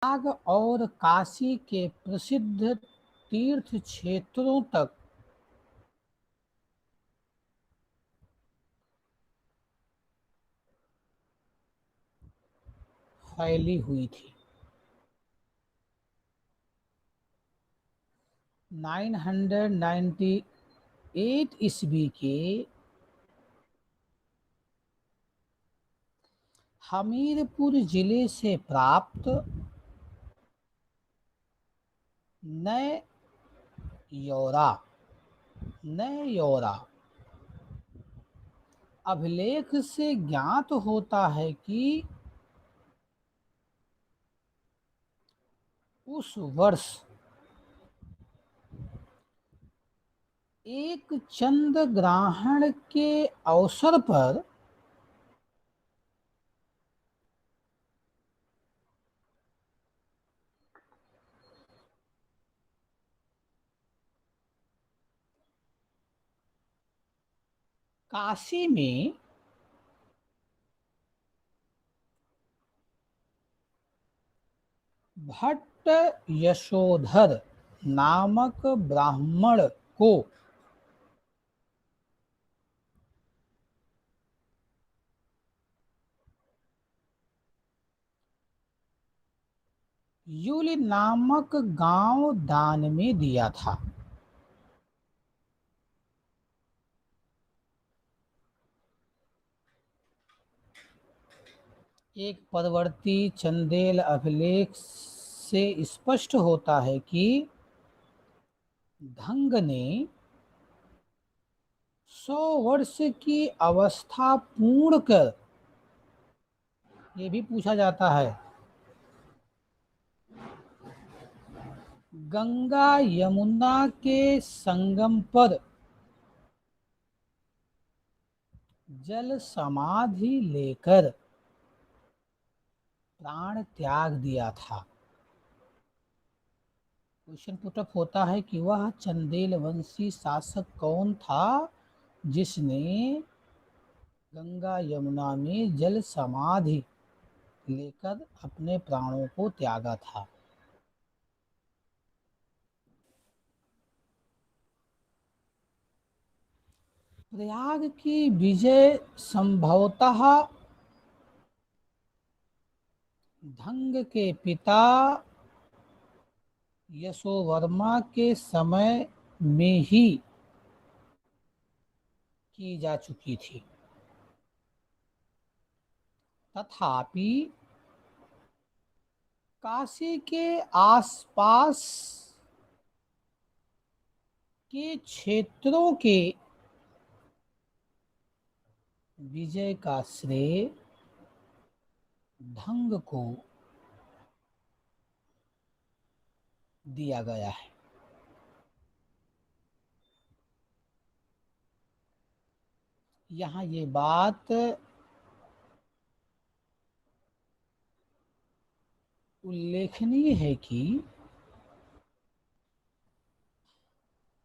प्रयाग और काशी के प्रसिद्ध तीर्थ क्षेत्रों तक फैली हुई थी। 998 ईस्वी के हमीरपुर जिले से प्राप्त नए यौरा नए यौरा अभिलेख से ज्ञात होता है कि उस वर्ष एक चंद्र ग्रहण के अवसर पर काशी में भट्ट यशोधर नामक ब्राह्मण को युल नामक गांव दान में दिया था। एक परवर्ती चंदेल अभिलेख से स्पष्ट होता है कि धंग ने 100 वर्ष की अवस्था पूर्ण कर, ये भी पूछा जाता है, गंगा यमुना के संगम पर जल समाधि लेकर प्राण त्याग दिया था। क्वेश्चन पुटअप होता है कि वह चंदेल वंशी शासक कौन था जिसने गंगा यमुना में जल समाधि लेकर अपने प्राणों को त्यागा था। प्रयाग की विजय संभवतः धंग के पिता यशोवर्मा के समय में ही की जा चुकी थी। तथापि काशी के आसपास के क्षेत्रों के विजय का श्रेय धंग को दिया गया है। यहाँ ये बात उल्लेखनीय है कि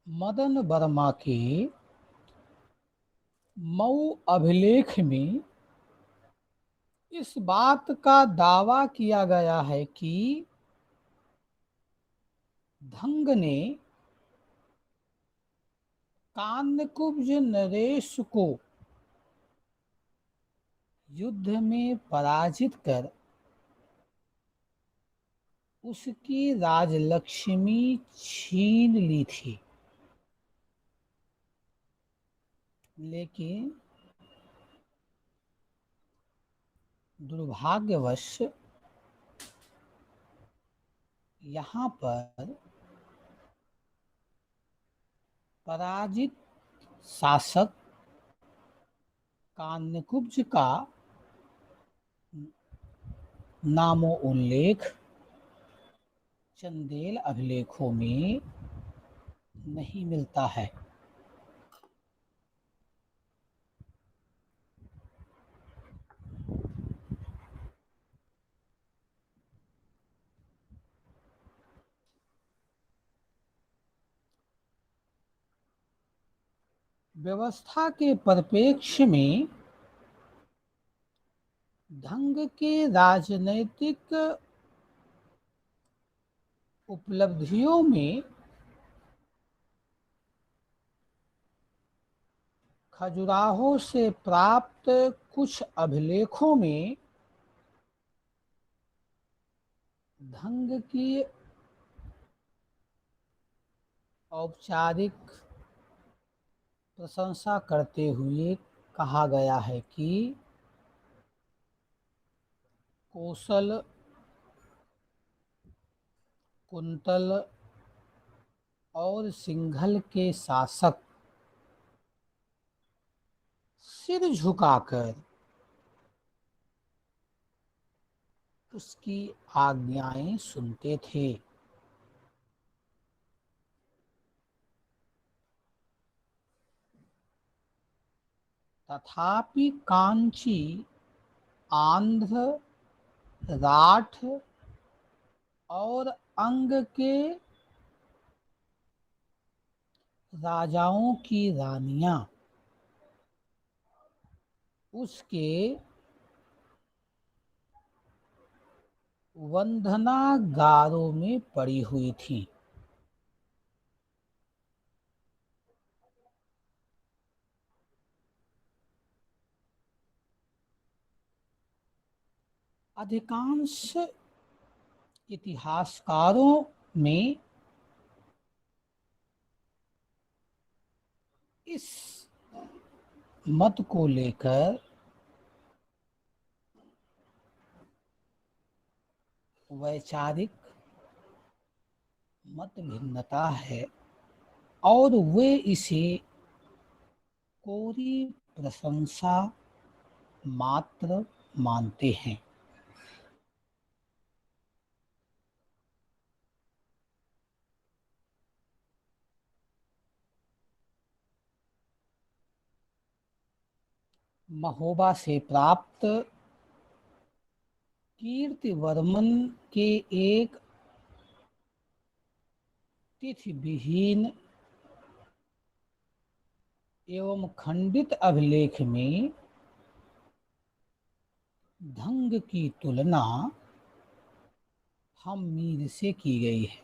मदन वर्मा के मऊ अभिलेख में इस बात का दावा किया गया है कि धंग ने कान्यकुब्ज नरेश को युद्ध में पराजित कर उसकी राजलक्ष्मी छीन ली थी। लेकिन दुर्भाग्यवश यहाँ पर पराजित शासक कान्यकुब्ज का नामो उल्लेख चंदेल अभिलेखों में नहीं मिलता है। व्यवस्था के परिप्रेक्ष्य में धंग के राजनैतिक उपलब्धियों में खजुराहो से प्राप्त कुछ अभिलेखों में ढंग की औपचारिक प्रशंसा करते हुए कहा गया है कि कौशल, कुंतल और सिंघल के शासक सिर झुकाकर उसकी आज्ञाएं सुनते थे। तथापि कांची, आंध्र, राठ और अंग के राजाओं की रानियां उसके वंदनागारों में पड़ी हुई थी। अधिकांश इतिहासकारों में इस मत को लेकर वैचारिक मत भिन्नता है और वे इसे कोरी प्रशंसा मात्र मानते हैं। महोबा से प्राप्त कीर्तिवर्मन के एक तिथि विहीन एवं खंडित अभिलेख में ढंग की तुलना हम्मीर से की गई है।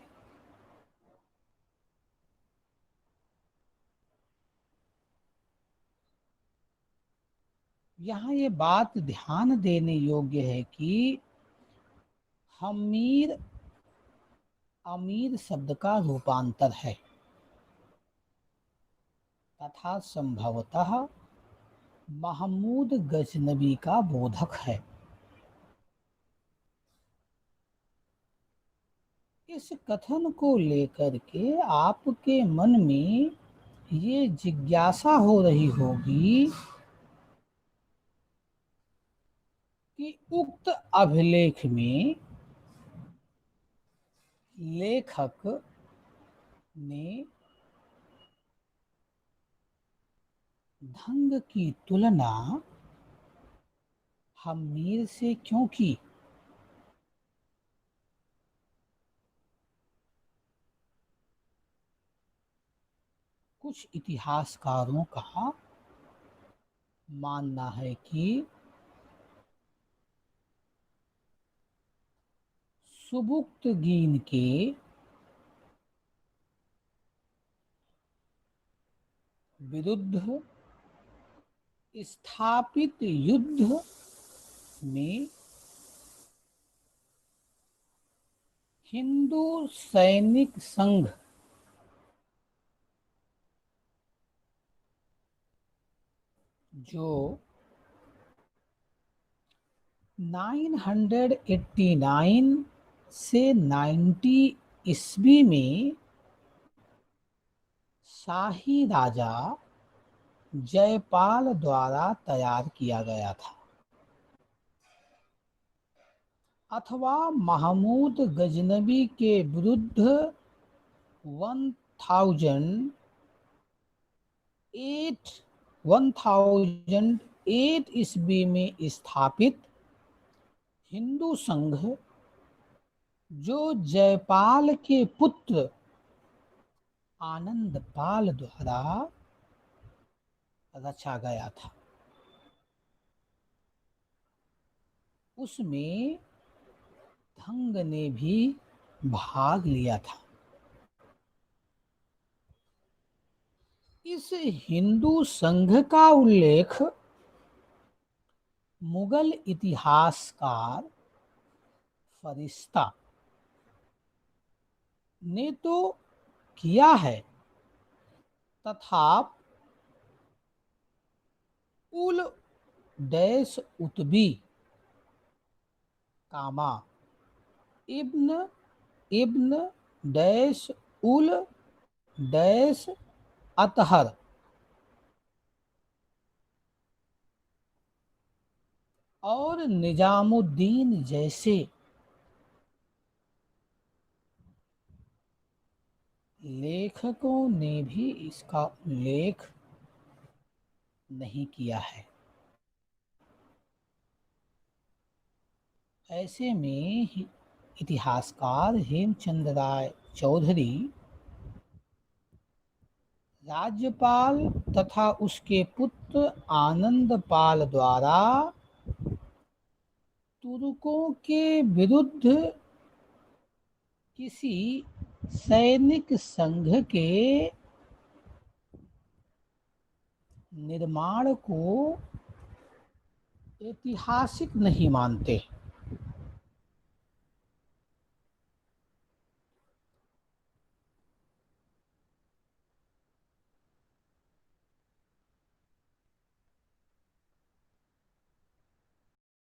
यहाँ ये बात ध्यान देने योग्य है कि हम्मीर अमीर शब्द का रूपांतर है तथा संभवतः महमूद गजनबी का बोधक है। इस कथन को लेकर के आपके मन में ये जिज्ञासा हो रही होगी कि उक्त अभिलेख में लेखक ने ढंग की तुलना हम्मीर से क्यों की। कुछ इतिहासकारों का मानना है कि सुबुक्तगीन के विरुद्ध स्थापित युद्ध में हिंदू सैनिक संघ जो 989 से 90 ईस्वी में शाही राजा जयपाल द्वारा तैयार किया गया था अथवा महमूद गजनबी के विरुद्ध 1008 ईस्वी में स्थापित हिंदू संघ जो जयपाल के पुत्र आनंदपाल द्वारा रचा गया था, उसमें ढंग ने भी भाग लिया था। इस हिंदू संघ का उल्लेख मुगल इतिहासकार फरिश्ता ने तो किया है, तथा उल डैश उतबी कामा इब्न इब्न डैश उल डैश अतहर और निजामुद्दीन जैसे लेखकों ने भी इसका उल्लेख नहीं किया है। ऐसे में इतिहासकार हेमचंद्र राय चौधरी राज्यपाल तथा उसके पुत्र आनंद पाल द्वारा तुर्कों के विरुद्ध किसी सैनिक संघ के निर्माण को ऐतिहासिक नहीं मानते।